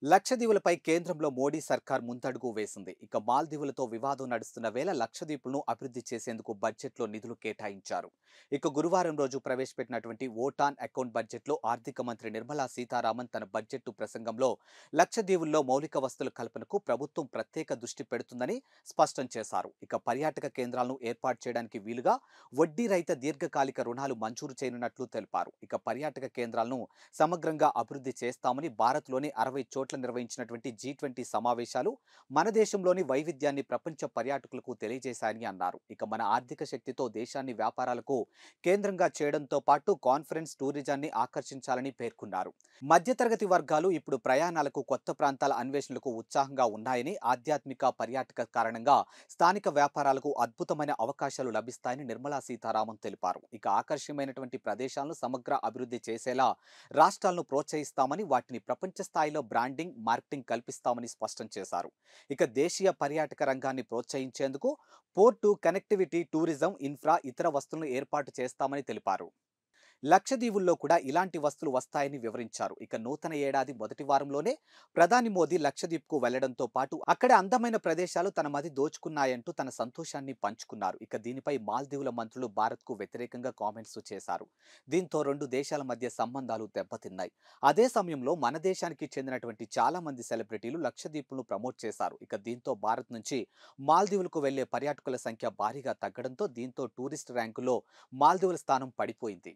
లక్షద్వీపులపై కేంద్రంలో మోడీ సర్కార్ ముందడుగు వేసింది. ఇక మాల్దీవులతో వివాదం నడుస్తున్న వేళ లక్షద్వీపులను అభివృద్ధి చేసేందుకు బడ్జెట్లో నిధులు కేటాయించారు. ఇక గురువారం రోజు ప్రవేశపెట్టినటువంటి ఓటాన్ అకౌంట్ బడ్జెట్లో ఆర్థిక మంత్రి నిర్మలా సీతారామన్ తన బడ్జెట్ ప్రసంగంలో లక్షద్వీపుల్లో మౌలిక వసతుల కల్పనకు ప్రభుత్వం ప్రత్యేక దృష్టి పెడుతుందని స్పష్టం చేశారు. ఇక పర్యాటక కేంద్రాలను ఏర్పాటు చేయడానికి వీలుగా వడ్డీ రహిత దీర్ఘకాలిక రుణాలు మంజూరు చేయనున్నట్లు తెలిపారు. ఇక పర్యాటక కేంద్రాలను సమగ్రంగా అభివృద్ధి చేస్తామని భారత్లోని 60 చోట్ల నిర్వహించినటువంటి G20 సమావేశాలు మన దేశంలోని వైవిధ్యాన్ని ప్రపంచ పర్యాటకులకు తెలియజేశాయని అన్నారు. ఇక మన ఆర్థిక శక్తితో దేశాన్ని వ్యాపారాలకు కేంద్రంగా చేయడంతో పాటు కాన్ఫరెన్స్ టూరిజాన్ని ఆకర్షించాలని పేర్కొన్నారు. మధ్యతరగతి వర్గాలు ఇప్పుడు ప్రయాణాలకు కొత్త ప్రాంతాల అన్వేషణలకు ఉత్సాహంగా ఉన్నాయని, ఆధ్యాత్మిక పర్యాటక కారణంగా స్థానిక వ్యాపారాలకు అద్భుతమైన అవకాశాలు లభిస్తాయని నిర్మలా సీతారామన్ తెలిపారు. ఇక ఆకర్షణీయమైనటువంటి ప్రదేశాలను సమగ్ర అభివృద్ధి చేసేలా రాష్ట్రాలను ప్రోత్సహిస్తామని, వాటిని ప్రపంచ స్థాయిలో బ్రాండింగ్ మార్కెటింగ్ కల్పిస్తామని స్పష్టం చేశారు. ఇక దేశీయ పర్యాటక రంగాన్ని ప్రోత్సహించేందుకు పోర్టు, కనెక్టివిటీ, టూరిజం, ఇన్ఫ్రా, ఇతర వస్తువులను ఏర్పాటు చేస్తామని తెలిపారు. లక్షద్వీపుల్లో కూడా ఇలాంటి వస్తువులు వస్తాయని వివరించారు. ఇక నూతన ఏడాది మొదటి వారంలోనే ప్రధాని మోదీ లక్షద్వీప్కు వెళ్లడంతో పాటు అక్కడ అందమైన ప్రదేశాలు తన మది దోచుకున్నాయంటూ తన సంతోషాన్ని పంచుకున్నారు. ఇక దీనిపై మాల్దీవుల మంత్రులు భారత్కు వ్యతిరేకంగా కామెంట్స్ చేశారు. దీంతో రెండు దేశాల మధ్య సంబంధాలు దెబ్బతిన్నాయి. అదే సమయంలో మన దేశానికి చెందినటువంటి చాలా మంది సెలబ్రిటీలు లక్షద్వీపులను ప్రమోట్ చేశారు. ఇక దీంతో భారత్ నుంచి మాల్దీవులకు వెళ్లే పర్యాటకుల సంఖ్య భారీగా తగ్గడంతో దీంతో టూరిస్ట్ ర్యాంకులో మాల్దీవుల స్థానం పడిపోయింది.